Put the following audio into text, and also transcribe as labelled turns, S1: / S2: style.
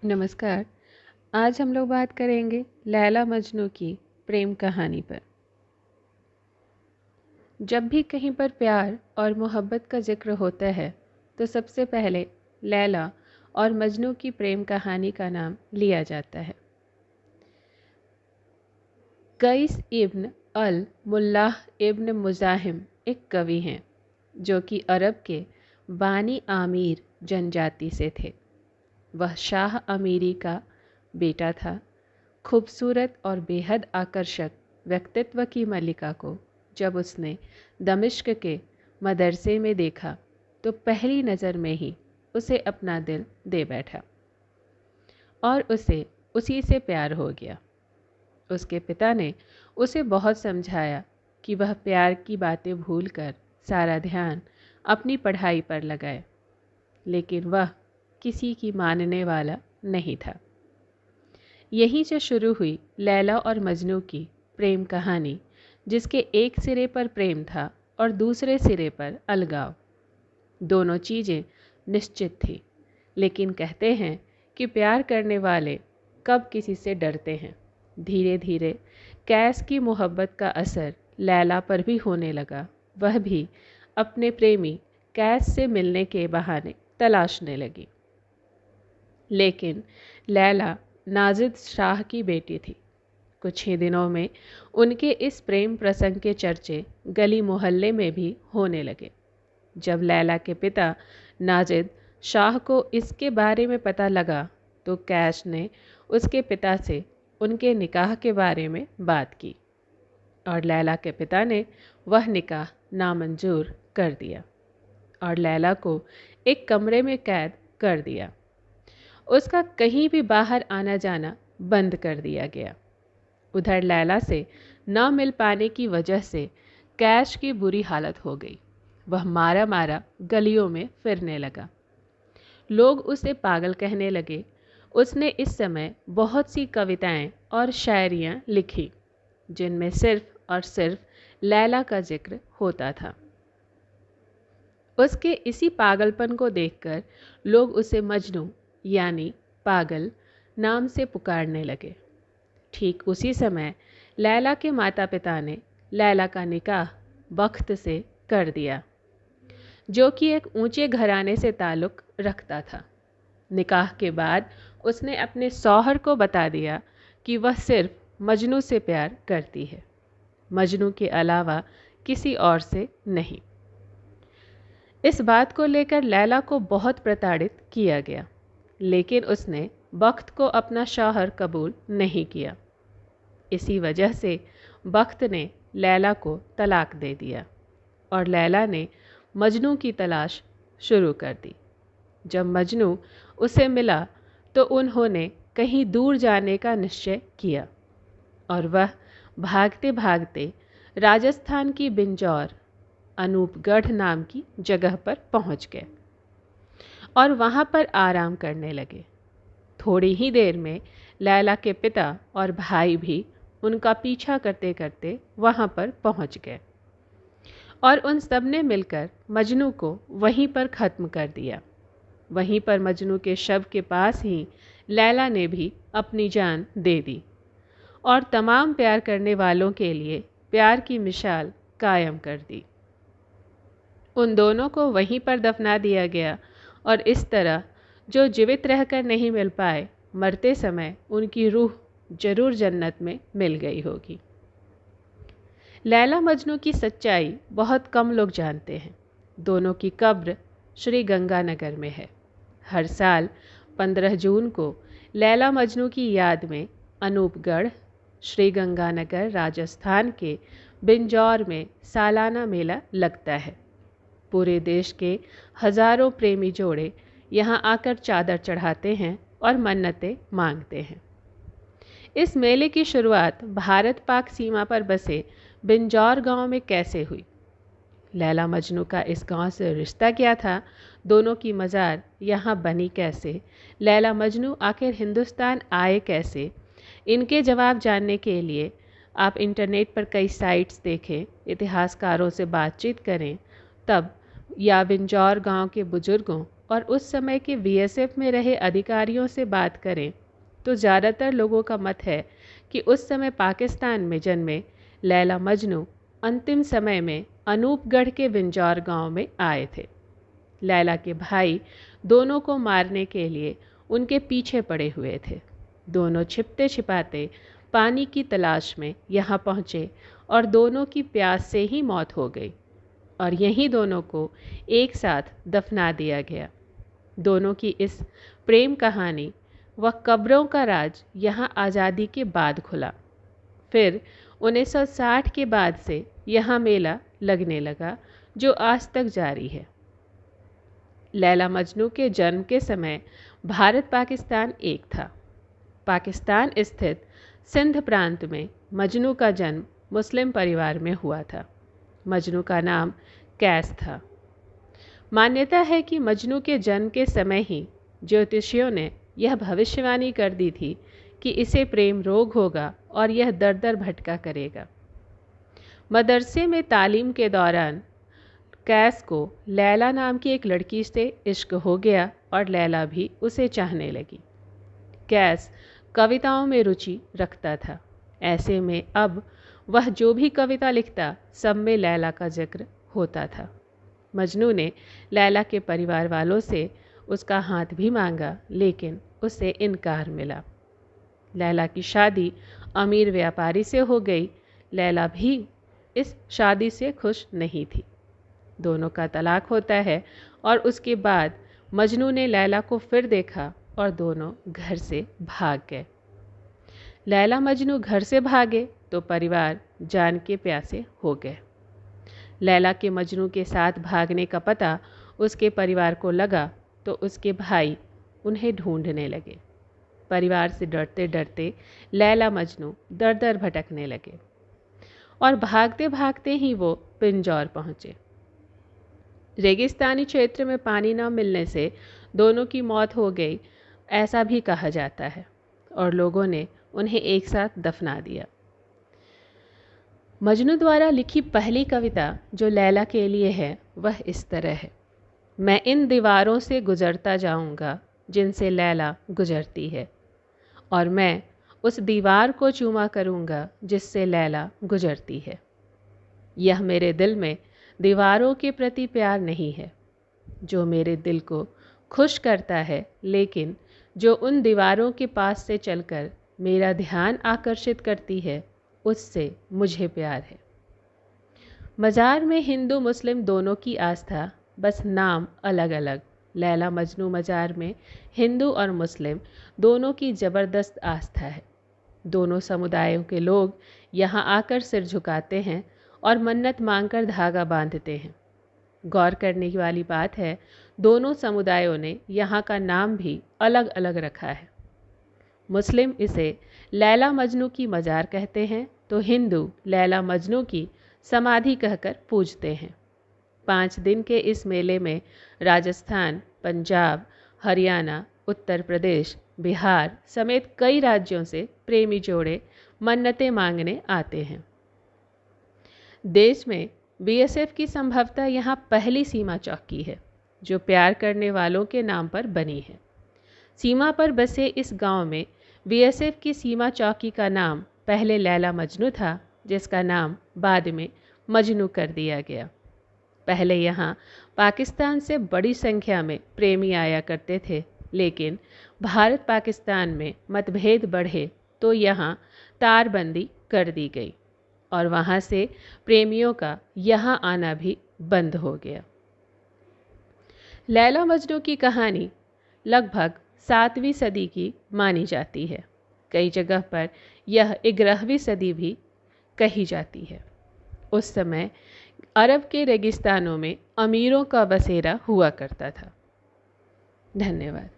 S1: नमस्कार। आज हम लोग बात करेंगे लैला मजनू की प्रेम कहानी पर। जब भी कहीं पर प्यार और मोहब्बत का जिक्र होता है तो सबसे पहले लैला और मजनू की प्रेम कहानी का नाम लिया जाता है। कईस इब्न अल मुल्लाह इब्न मुज़ाहिम एक कवि हैं जो कि अरब के बानी आमीर जनजाति से थे। वह शाह अमीरी का बेटा था। खूबसूरत और बेहद आकर्षक व्यक्तित्व की मल्लिका को जब उसने दमिश्क के मदरसे में देखा तो पहली नज़र में ही उसे अपना दिल दे बैठा और उसे उसी से प्यार हो गया। उसके पिता ने उसे बहुत समझाया कि वह प्यार की बातें भूलकर सारा ध्यान अपनी पढ़ाई पर लगाए, लेकिन वह किसी की मानने वाला नहीं था। यहीं से शुरू हुई लैला और मजनू की प्रेम कहानी, जिसके एक सिरे पर प्रेम था और दूसरे सिरे पर अलगाव। दोनों चीज़ें निश्चित थी, लेकिन कहते हैं कि प्यार करने वाले कब किसी से डरते हैं। धीरे धीरे कैस की मोहब्बत का असर लैला पर भी होने लगा। वह भी अपने प्रेमी कैस से मिलने के बहाने तलाशने लगी। लेकिन लैला नाजिद शाह की बेटी थी। कुछ ही दिनों में उनके इस प्रेम प्रसंग के चर्चे गली मोहल्ले में भी होने लगे। जब लैला के पिता नाजिद शाह को इसके बारे में पता लगा तो कैश ने उसके पिता से उनके निकाह के बारे में बात की और लैला के पिता ने वह निकाह नामंजूर कर दिया और लैला को एक कमरे में कैद कर दिया। उसका कहीं भी बाहर आना जाना बंद कर दिया गया। उधर लैला से न मिल पाने की वजह से कैश की बुरी हालत हो गई। वह मारा मारा गलियों में फिरने लगा। लोग उसे पागल कहने लगे। उसने इस समय बहुत सी कविताएं और शायरियां लिखी जिनमें सिर्फ और सिर्फ लैला का जिक्र होता था। उसके इसी पागलपन को देखकर लोग उसे मजनू यानी पागल नाम से पुकारने लगे। ठीक उसी समय लैला के माता पिता ने लैला का निकाह बख्त से कर दिया, जो कि एक ऊंचे घराने से ताल्लुक़ रखता था। निकाह के बाद उसने अपने शौहर को बता दिया कि वह सिर्फ मजनू से प्यार करती है, मजनू के अलावा किसी और से नहीं। इस बात को लेकर लैला को बहुत प्रताड़ित किया गया, लेकिन उसने बख्त को अपना शौहर कबूल नहीं किया। इसी वजह से बख्त ने लैला को तलाक दे दिया और लैला ने मजनू की तलाश शुरू कर दी। जब मजनू उसे मिला तो उन्होंने कहीं दूर जाने का निश्चय किया और वह भागते भागते राजस्थान की बिंजौर अनूपगढ़ नाम की जगह पर पहुंच गए और वहां पर आराम करने लगे। थोड़ी ही देर में लैला के पिता और भाई भी उनका पीछा करते करते वहां पर पहुंच गए और उन सब ने मिलकर मजनू को वहीं पर ख़त्म कर दिया। वहीं पर मजनू के शव के पास ही लैला ने भी अपनी जान दे दी और तमाम प्यार करने वालों के लिए प्यार की मिसाल कायम कर दी। उन दोनों को वहीं पर दफना दिया गया और इस तरह जो जीवित रहकर नहीं मिल पाए, मरते समय उनकी रूह जरूर जन्नत में मिल गई होगी। लैला मजनू की सच्चाई बहुत कम लोग जानते हैं। दोनों की कब्र श्री गंगानगर में है। हर साल 15 जून को लैला मजनू की याद में अनूपगढ़, श्री गंगानगर, राजस्थान के बिंजौर में सालाना मेला लगता है। पूरे देश के हजारों प्रेमी जोड़े यहाँ आकर चादर चढ़ाते हैं और मन्नतें मांगते हैं। इस मेले की शुरुआत भारत पाक सीमा पर बसे बिंजौर गांव में कैसे हुई? लैला मजनू का इस गांव से रिश्ता क्या था? दोनों की मज़ार यहाँ बनी कैसे? लैला मजनू आखिर हिंदुस्तान आए कैसे? इनके जवाब जानने के लिए आप इंटरनेट पर कई साइट्स देखें, इतिहासकारों से बातचीत करें, तब या बिंजौर गांव के बुजुर्गों और उस समय के बीएसएफ में रहे अधिकारियों से बात करें तो ज़्यादातर लोगों का मत है कि उस समय पाकिस्तान में जन्मे लैला मजनू अंतिम समय में अनूपगढ़ के विंजौर गांव में आए थे। लैला के भाई दोनों को मारने के लिए उनके पीछे पड़े हुए थे। दोनों छिपते छिपाते पानी की तलाश में यहाँ पहुँचे और दोनों की प्यास से ही मौत हो गई और यहीं दोनों को एक साथ दफना दिया गया। दोनों की इस प्रेम कहानी व कब्रों का राज यहाँ आज़ादी के बाद खुला। फिर 1960 के बाद से यहाँ मेला लगने लगा जो आज तक जारी है। लैला मजनू के जन्म के समय भारत पाकिस्तान एक था। पाकिस्तान स्थित सिंध प्रांत में मजनू का जन्म मुस्लिम परिवार में हुआ था। मजनू का नाम कैस था। मान्यता है कि मजनू के जन्म के समय ही ज्योतिषियों ने यह भविष्यवाणी कर दी थी कि इसे प्रेम रोग होगा और यह दर दर भटका करेगा। मदरसे में तालीम के दौरान कैस को लैला नाम की एक लड़की से इश्क हो गया और लैला भी उसे चाहने लगी। कैस कविताओं में रुचि रखता था। ऐसे में अब वह जो भी कविता लिखता सब में लैला का जिक्र होता था। मजनू ने लैला के परिवार वालों से उसका हाथ भी मांगा लेकिन उसे इनकार मिला। लैला की शादी अमीर व्यापारी से हो गई। लैला भी इस शादी से खुश नहीं थी। दोनों का तलाक होता है और उसके बाद मजनू ने लैला को फिर देखा और दोनों घर से भाग गए। लैला मजनू घर से भागे तो परिवार जान के प्यासे हो गए। लैला के मजनू के साथ भागने का पता उसके परिवार को लगा तो उसके भाई उन्हें ढूंढने लगे। परिवार से डरते डरते लैला मजनू दर दर भटकने लगे और भागते भागते ही वो पिंजौर पहुँचे। रेगिस्तानी क्षेत्र में पानी न मिलने से दोनों की मौत हो गई ऐसा भी कहा जाता है और लोगों ने उन्हें एक साथ दफना दिया। मजनू द्वारा लिखी पहली कविता जो लैला के लिए है वह इस तरह है। मैं इन दीवारों से गुजरता जाऊंगा जिनसे लैला गुजरती है और मैं उस दीवार को चूमा करूंगा जिससे लैला गुजरती है। यह मेरे दिल में दीवारों के प्रति प्यार नहीं है जो मेरे दिल को खुश करता है, लेकिन जो उन दीवारों के पास से चलकर मेरा ध्यान आकर्षित करती है उससे मुझे प्यार है। मज़ार में हिंदू मुस्लिम दोनों की आस्था, बस नाम अलग अलग। लैला मजनू मज़ार में हिंदू और मुस्लिम दोनों की ज़बरदस्त आस्था है। दोनों समुदायों के लोग यहाँ आकर सिर झुकाते हैं और मन्नत मांगकर धागा बांधते हैं। गौर करने की वाली बात है, दोनों समुदायों ने यहाँ का नाम भी अलग अलग रखा है। मुस्लिम इसे लैला मजनू की मज़ार कहते हैं तो हिंदू लैला मजनू की समाधि कहकर पूजते हैं। 5 दिन के इस मेले में राजस्थान, पंजाब, हरियाणा, उत्तर प्रदेश, बिहार समेत कई राज्यों से प्रेमी जोड़े मन्नतें मांगने आते हैं। देश में बीएसएफ की संभवतः यहाँ पहली सीमा चौकी है जो प्यार करने वालों के नाम पर बनी है। सीमा पर बसे इस गांव में बीएसएफ की सीमा चौकी का नाम पहले लैला मजनू था, जिसका नाम बाद में मजनू कर दिया गया। पहले यहाँ पाकिस्तान से बड़ी संख्या में प्रेमी आया करते थे, लेकिन भारत पाकिस्तान में मतभेद बढ़े तो यहाँ तारबंदी कर दी गई और वहाँ से प्रेमियों का यहाँ आना भी बंद हो गया। लैला मजनू की कहानी लगभग 7वीं सदी की मानी जाती है। कई जगह पर यह 11वीं सदी भी कही जाती है। उस समय अरब के रेगिस्तानों में अमीरों का बसेरा हुआ करता था। धन्यवाद।